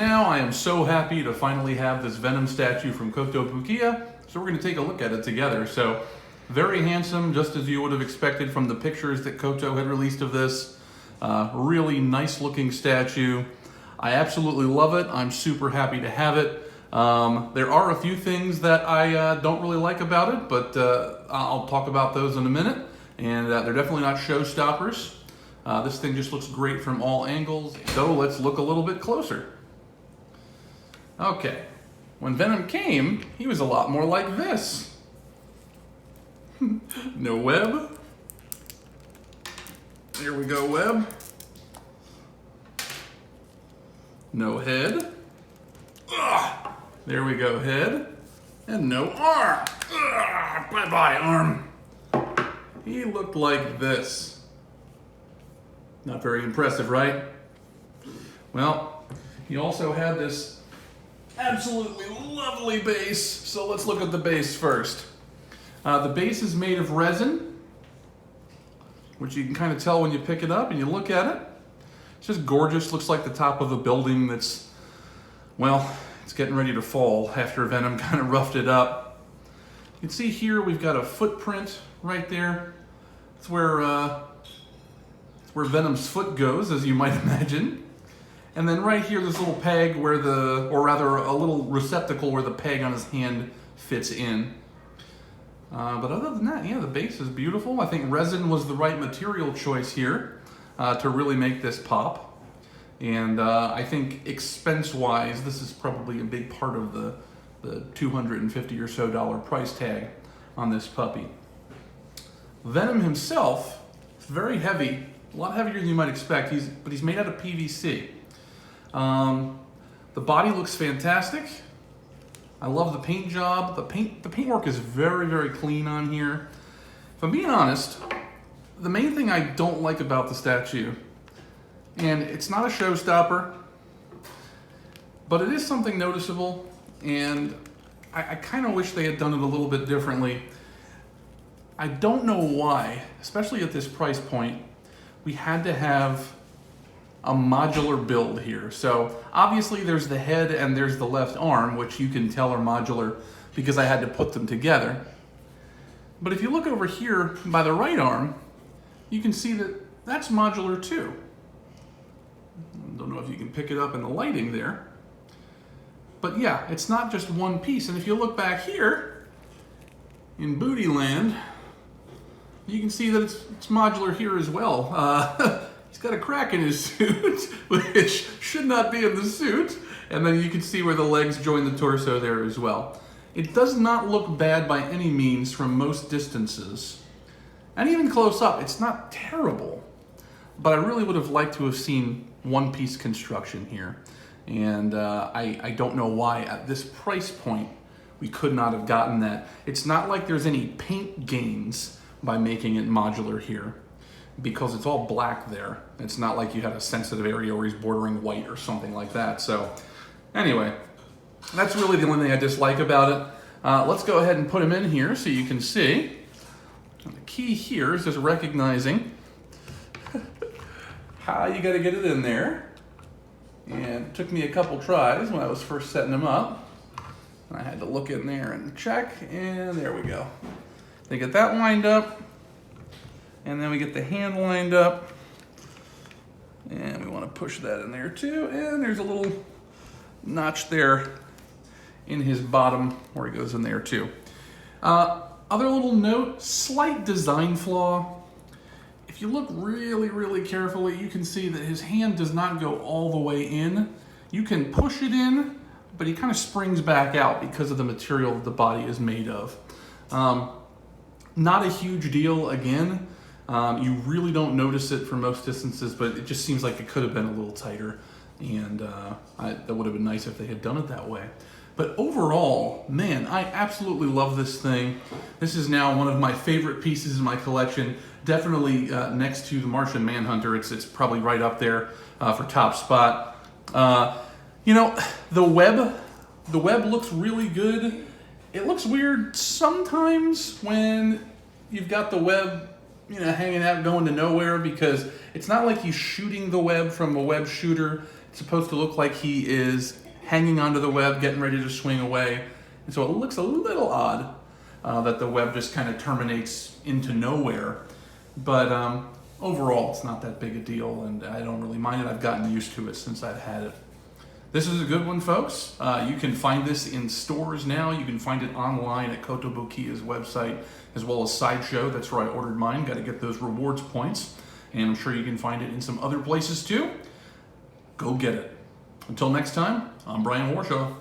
now, I am so happy to finally have this Venom statue from Kotobukiya, so we're going to take a look at it together. So, very handsome, just as you would have expected from the pictures that Koto had released of this. Really nice looking statue. I absolutely love it. I'm super happy to have it. There are a few things that I don't really like about it, but I'll talk about those in a minute. And they're definitely not showstoppers. This thing just looks great from all angles. So let's look a little bit closer. Okay, when Venom came, he was a lot more like this. No web. There we go, web. No head. Ugh. There we go, head. And no arm. Ugh. Bye-bye, arm. He looked like this. Not very impressive, right? Well, he also had this absolutely lovely base. So let's look at the base first. The base is made of resin, which you can kind of tell when you pick it up and you look at it. It's just gorgeous. Looks like the top of a building that's, well, it's getting ready to fall after Venom kind of roughed it up. You can see here we've got a footprint right there. It's where Venom's foot goes, as you might imagine. And then right here, this little peg where or rather a little receptacle where the peg on his hand fits in. But other than that, yeah, the base is beautiful. I think resin was the right material choice here to really make this pop. And I think expense-wise, this is probably a big part of the $250 or so price tag on this puppy. Venom himself is very heavy, a lot heavier than you might expect, but he's made out of PVC. The body looks fantastic. I love the paint job. The paintwork is very, very clean on here. If I'm being honest, the main thing I don't like about the statue, and it's not a showstopper, but it is something noticeable, and I kind of wish they had done it a little bit differently. I don't know why, especially at this price point, we had to have a modular build here. So obviously there's the head and there's the left arm, which you can tell are modular because I had to put them together. But if you look over here by the right arm, you can see that that's modular too. I don't know if you can pick it up in the lighting there. But yeah, it's not just one piece. And if you look back here in Booty Land, you can see that it's modular here as well. He's got a crack in his suit, which should not be in the suit. And then you can see where the legs join the torso there as well. It does not look bad by any means from most distances. And even close up, it's not terrible. But I really would have liked to have seen one-piece construction here. And I don't know why at this price point we could not have gotten that. It's not like there's any paint gains by making it modular here, because it's all black there. It's not like you had a sensitive area where he's bordering white or something like that. So anyway, that's really the only thing I dislike about it. Let's go ahead and put him in here so you can see. And the key here is just recognizing how you got to get it in there. And it took me a couple tries when I was first setting him up. I had to look in there and check, and there we go. They get that lined up, and then we get the hand lined up, and we want to push that in there too, and there's a little notch there in his bottom where he goes in there too. Other little note, slight design flaw. If you look really, really carefully, you can see that his hand does not go all the way in. You can push it in, but he kind of springs back out because of the material that the body is made of. Not a huge deal again. You really don't notice it from most distances, but it just seems like it could have been a little tighter, and that would have been nice if they had done it that way. But overall, man, I absolutely love this thing. This is now one of my favorite pieces in my collection. Definitely next to the Martian Manhunter. It's probably right up there for top spot. You know, the web looks really good. It looks weird sometimes when you've got the web, you know, hanging out going to nowhere, because it's not like he's shooting the web from a web shooter. It's supposed to look like he is hanging onto the web, getting ready to swing away. And so it looks a little odd that the web just kind of terminates into nowhere. But overall, it's not that big a deal, and I don't really mind it. I've gotten used to it since I've had it. This is a good one, folks. You can find this in stores now. You can find it online at Kotobukiya's website, as well as Sideshow. That's where I ordered mine. Got to get those rewards points. And I'm sure you can find it in some other places too. Go get it. Until next time, I'm Brian Warshaw.